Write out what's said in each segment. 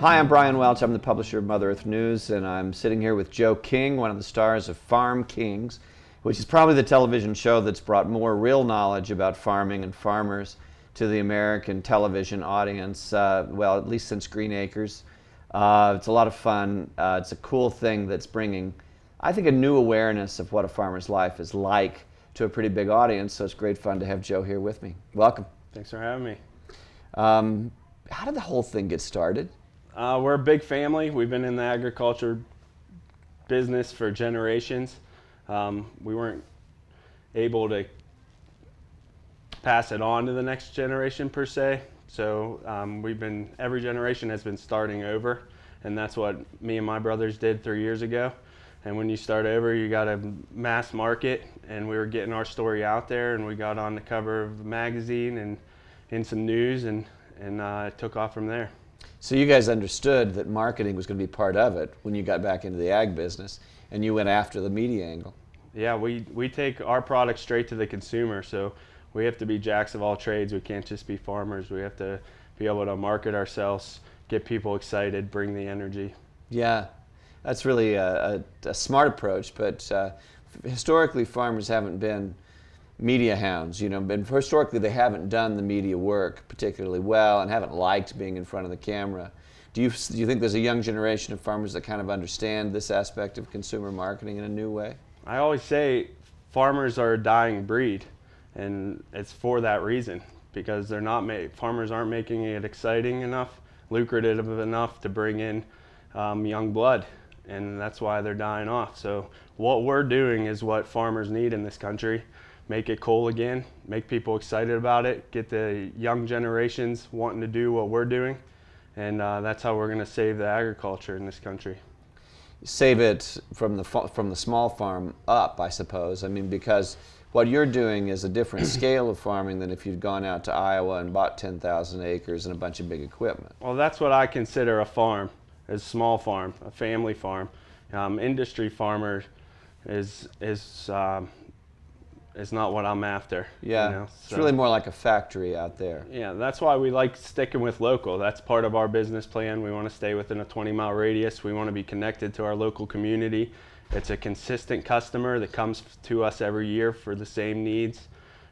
Hi, I'm Bryan Welch. I'm the publisher of Mother Earth News, and I'm sitting here with Joe King, one of the stars of Farm Kings, which is probably the television show that's brought more real knowledge about farming and farmers to the American television audience, well, at least since Green Acres. It's a lot of fun. It's a cool thing that's bringing, I think, a new awareness of what a farmer's life is like to a pretty big audience, so it's great fun to have Joe here with me. Welcome. Thanks for having me. How did the whole thing get started? We're a big family. We've been in the agriculture business for generations. We weren't able to pass it on to the next generation per se. So every generation has been starting over, and that's what me and my brothers did 3 years ago. And when you start over, you got to mass market, and we were getting our story out there, and we got on the cover of the magazine and in some news, and it took off from there. So you guys understood that marketing was going to be part of it when you got back into the ag business, and you went after the media angle. Yeah, we take our product straight to the consumer, so we have to be jacks of all trades. We can't just be farmers. We have to be able to market ourselves, get people excited, bring the energy. Yeah, that's really a smart approach, but historically farmers haven't been media hounds, but historically they haven't done the media work particularly well and haven't liked being in front of the camera. Do you think there's a young generation of farmers that kind of understand this aspect of consumer marketing in a new way? I always say farmers are a dying breed, and it's for that reason, because farmers aren't making it exciting enough, lucrative enough to bring in young blood, and that's why they're dying off. So what we're doing is what farmers need in this country. Make it cool again, make people excited about it, get the young generations wanting to do what we're doing, and that's how we're going to save the agriculture in this country. Save it from the small farm up, I suppose. I mean, because what you're doing is a different scale of farming than if you'd gone out to Iowa and bought 10,000 acres and a bunch of big equipment. Well, that's what I consider a farm, a small farm, a family farm. Industry farmer is not what I'm after. Yeah, It's really more like a factory out there. Yeah, that's why we like sticking with local. That's part of our business plan. We want to stay within a 20-mile radius. We want to be connected to our local community. It's a consistent customer that comes to us every year for the same needs.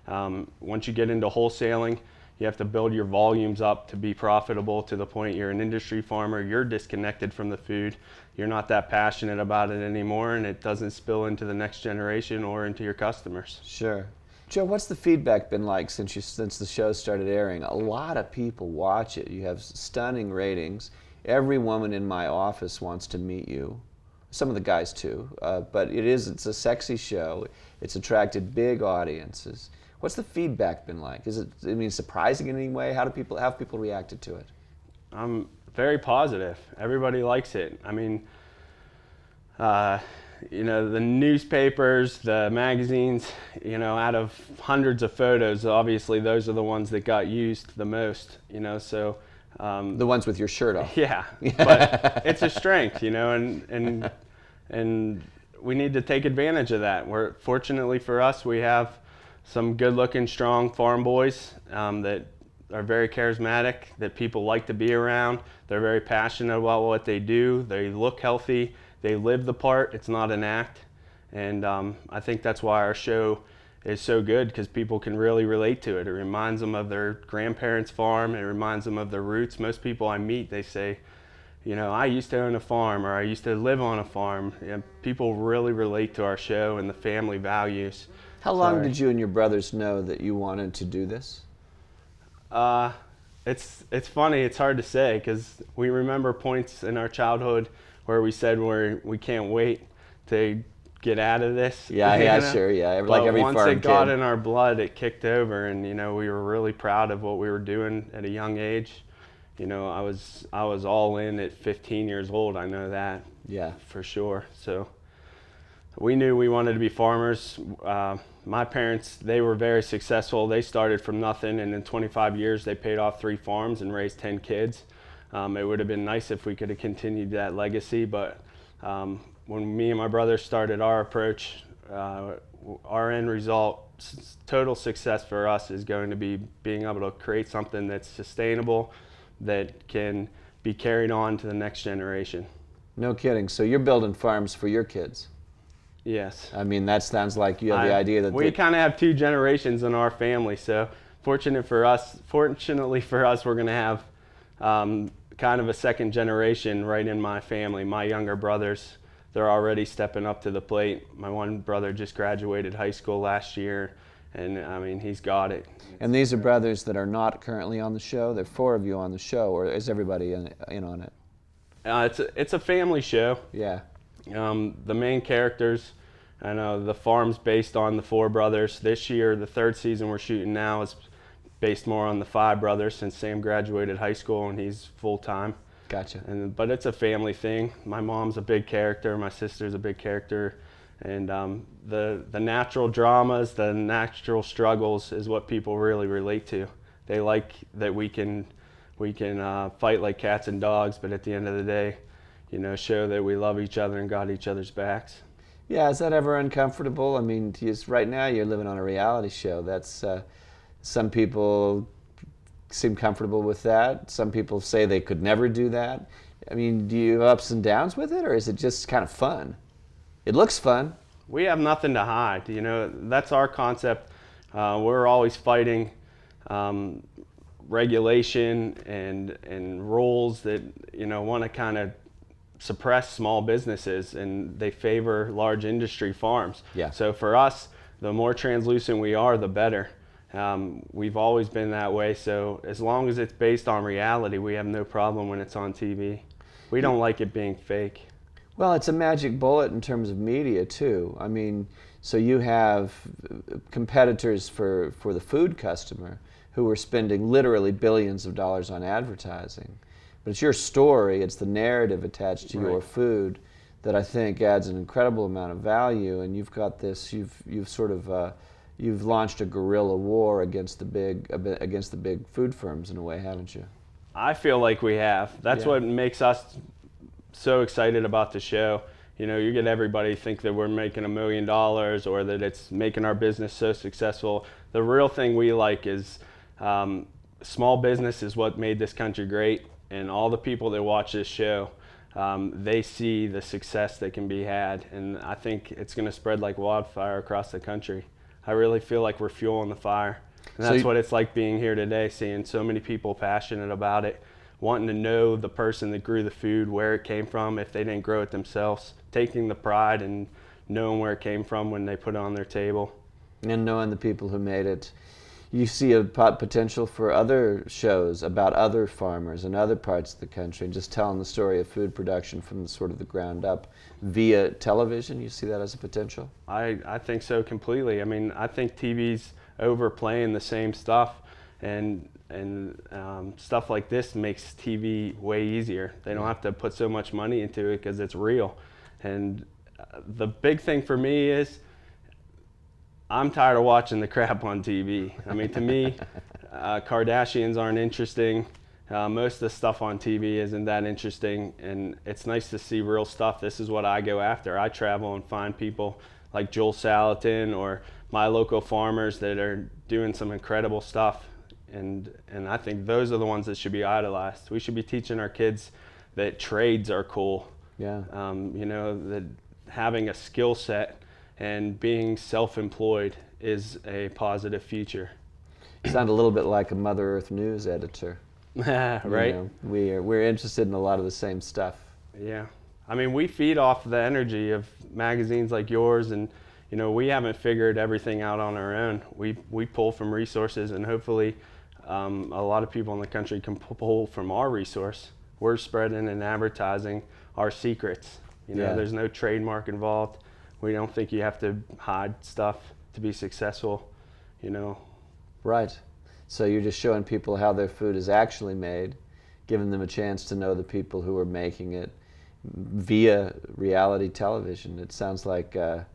Once you get into wholesaling, you have to build your volumes up to be profitable to the point you're an industry farmer, you're disconnected from the food, you're not that passionate about it anymore, and it doesn't spill into the next generation or into your customers. Sure. Joe, what's the feedback been like since the show started airing? A lot of people watch it. You have stunning ratings. Every woman in my office wants to meet you. Some of the guys too, but it's a sexy show. It's attracted big audiences. What's the feedback been like? Is it, surprising in any way? How have people reacted to it? Very positive. Everybody likes it. The newspapers, the magazines, out of hundreds of photos, obviously those are the ones that got used the most, so. The ones with your shirt off. Yeah, but it's a strength, and we need to take advantage of that. Fortunately for us, we have some good-looking, strong farm boys that are very charismatic, that people like to be around. They're very passionate about what they do. They look healthy. They live the part. It's not an act. And I think that's why our show is so good, because people can really relate to it. It reminds them of their grandparents' farm. It reminds them of their roots. Most people I meet, they say, I used to own a farm, or I used to live on a farm. People really relate to our show and the family values. How long did you and your brothers know that you wanted to do this? It's funny. It's hard to say, because we remember points in our childhood where we said we can't wait to get out of this. Yeah, sure, yeah. Like every farm kid. Once it got in our blood, it kicked over, and we were really proud of what we were doing at a young age. I was all in at 15 years old. I know that. Yeah, for sure. So we knew we wanted to be farmers. My parents, they were very successful. They started from nothing, and in 25 years they paid off 3 farms and raised 10 kids. It would have been nice if we could have continued that legacy, but when me and my brother started our approach, our end result, total success for us, is going to be being able to create something that's sustainable, that can be carried on to the next generation. No kidding. So you're building farms for your kids. Yes. I mean, that sounds like you have the idea that we kind of have two generations in our family. So fortunately for us, we're going to have kind of a second generation right in my family. My younger brothers, they're already stepping up to the plate. My one brother just graduated high school last year, and I mean, he's got it. And these are brothers that are not currently on the show. There are 4 of you on the show, or is everybody in on it? It's a family show. Yeah. The main characters, I know the farm's based on the 4 brothers. This year, the 3rd season we're shooting now is based more on the 5 brothers, since Sam graduated high school and he's full-time. Gotcha. But it's a family thing. My mom's a big character, my sister's a big character, and the natural dramas, the natural struggles is what people really relate to. They like that we can fight like cats and dogs, but at the end of the day, show that we love each other and got each other's backs. Yeah, is that ever uncomfortable? I mean, right now you're living on a reality show. That's some people seem comfortable with that. Some people say they could never do that. I mean, do you have ups and downs with it, or is it just kind of fun? It looks fun. We have nothing to hide. That's our concept. We're always fighting regulation and rules that want to kind of suppress small businesses, and they favor large industry farms. Yeah. So for us, the more translucent we are, the better. We've always been that way, so as long as it's based on reality, we have no problem when it's on TV. We don't like it being fake. Well, it's a magic bullet in terms of media too. I mean, so you have competitors for the food customer who are spending literally billions of dollars on advertising. But it's your story, it's the narrative attached to your food that I think adds an incredible amount of value. And you've got this, you've sort of you've launched a guerrilla war against the big food firms in a way, haven't you? I feel like we have. That's what makes us so excited about the show. You get everybody think that we're making $1 million or that it's making our business so successful. The real thing we like is small business is what made this country great, and all the people that watch this show, they see the success that can be had, and I think it's going to spread like wildfire across the country. I really feel like we're fueling the fire, and that's what it's like being here today, seeing so many people passionate about it, wanting to know the person that grew the food, where it came from, if they didn't grow it themselves, taking the pride and knowing where it came from when they put it on their table. And knowing the people who made it. You see a potential for other shows about other farmers in other parts of the country, and just telling the story of food production from the ground up via television. You see that as a potential? I think so completely. I mean, I think TV's overplaying the same stuff, and stuff like this makes TV way easier. They don't have to put so much money into it because it's real. And the big thing for me is I'm tired of watching the crap on TV. I mean, to me, Kardashians aren't interesting. Most of the stuff on TV isn't that interesting, and it's nice to see real stuff. This is what I go after. I travel and find people like Joel Salatin or my local farmers that are doing some incredible stuff, and I think those are the ones that should be idolized. We should be teaching our kids that trades are cool. Yeah. That having a skill set and being self-employed is a positive future. You sound a little bit like a Mother Earth News editor. Right? We're interested in a lot of the same stuff. Yeah. I mean, we feed off the energy of magazines like yours, and we haven't figured everything out on our own. We pull from resources, and hopefully a lot of people in the country can pull from our resource. We're spreading and advertising our secrets. There's no trademark involved. We don't think you have to hide stuff to be successful, Right. So you're just showing people how their food is actually made, giving them a chance to know the people who are making it via reality television. It sounds like kind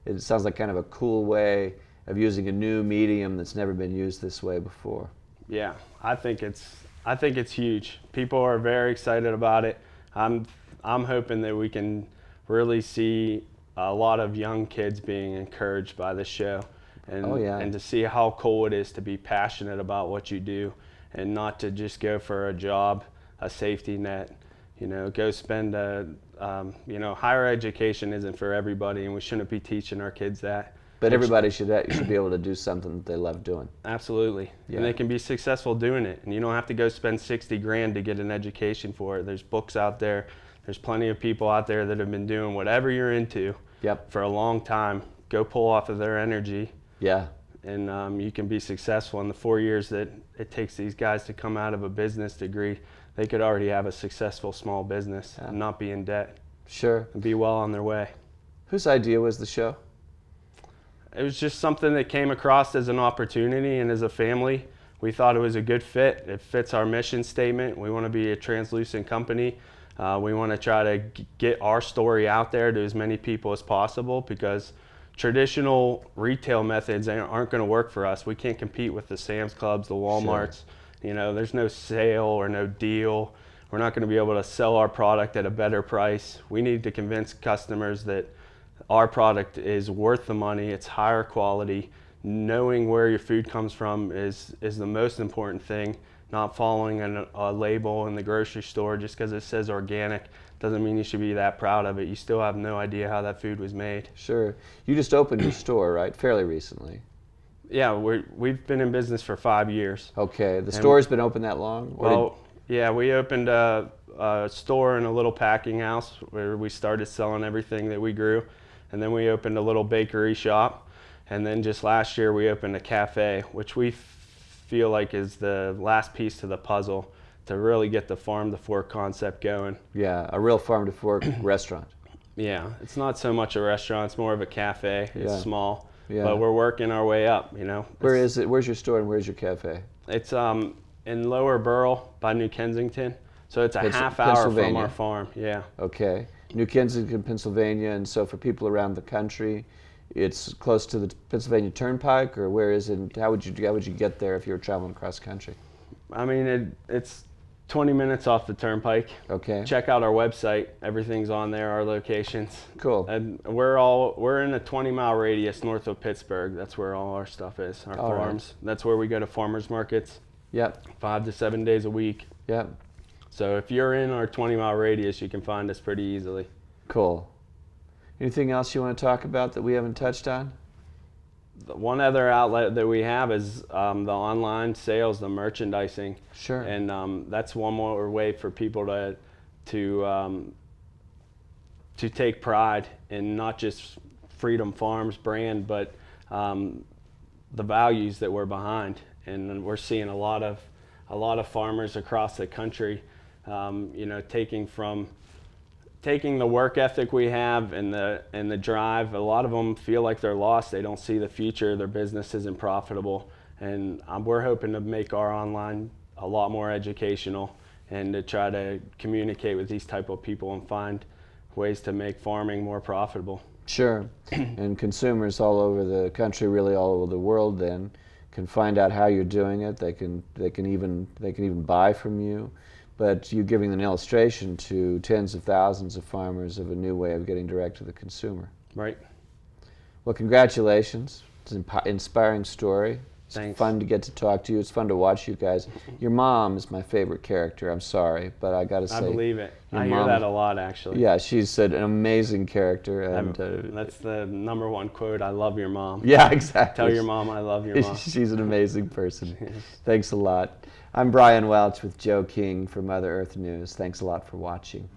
of a cool way of using a new medium that's never been used this way before. Yeah, I think it's huge. People are very excited about it. I'm hoping that we can really see a lot of young kids being encouraged by this show, and to see how cool it is to be passionate about what you do and not to just go for a job. a safety net. Go spend higher education isn't for everybody, and we shouldn't be teaching our kids that. But everybody should be able to do something that they love doing. Absolutely. Yeah. And they can be successful doing it. And you don't have to go spend 60 grand to get an education for it. There's books out there. There's plenty of people out there that have been doing whatever you're into for a long time. Go pull off of their energy. Yeah. And you can be successful. In the 4 years that it takes these guys to come out of a business degree, they could already have a successful small business and not be in debt. Sure. And be well on their way. Whose idea was the show? It was just something that came across as an opportunity, and as a family, we thought it was a good fit. It fits our mission statement. We want to be a translucent company. We want to try to get our story out there to as many people as possible, because traditional retail methods aren't going to work for us. We can't compete with the Sam's Clubs, the Walmarts. Sure. There's no sale or no deal. We're not going to be able to sell our product at a better price. We need to convince customers that our product is worth the money, it's higher quality. Knowing where your food comes from is the most important thing. Not following a label in the grocery store just because it says organic doesn't mean you should be that proud of it. You still have no idea how that food was made. Sure. You just opened your store, right? Fairly recently. Yeah, we've been in business for 5 years. Okay. The store's been open that long? Well, yeah, we opened a store in a little packing house where we started selling everything that we grew. And then we opened a little bakery shop. And then just last year we opened a cafe, which we feel like is the last piece to the puzzle to really get the farm to fork concept going. Yeah, a real farm to fork restaurant. Yeah, it's not so much a restaurant, it's more of a cafe. It's small, but we're working our way up, Where is it? Where's your store and where's your cafe? It's in Lower Burrell by New Kensington. So it's a half hour from our farm. Yeah. Okay. New Kensington, Pennsylvania, and so for people around the country, it's close to the Pennsylvania Turnpike, or where is it? How would you get there if you were traveling cross country? I mean, it's 20 minutes off the Turnpike. Okay. Check out our website. Everything's on there, our locations. Cool. And we're in a 20-mile radius north of Pittsburgh. That's where all our stuff is, our farms. Right. That's where we go to farmers markets. Yep. 5 to 7 days a week. Yep. So if you're in our 20-mile radius, you can find us pretty easily. Cool. Anything else you want to talk about that we haven't touched on? The one other outlet that we have is the online sales, the merchandising. Sure. And that's one more way for people to take pride in not just Freedom Farms brand, but the values that we're behind. And we're seeing a lot of farmers across the country, taking the work ethic we have and the drive. A lot of them feel like they're lost. They don't see the future. Their business isn't profitable. And we're hoping to make our online a lot more educational and to try to communicate with these type of people and find ways to make farming more profitable. Sure. And consumers all over the country, really all over the world, then can find out how you're doing it. They can even buy from you. But you're giving an illustration to tens of thousands of farmers of a new way of getting direct to the consumer. Right. Well, congratulations. It's an inspiring story. It's Thanks. Fun to get to talk to you. It's fun to watch you guys. Your mom is my favorite character. I'm sorry, but I got to say. I believe it. I hear that a lot, actually. Yeah, she's an amazing character. And that's the #1 quote. I love your mom. Yeah, exactly. Tell your mom I love your mom. She's an amazing person. Thanks a lot. I'm Bryan Welch with Joe King for Mother Earth News. Thanks a lot for watching.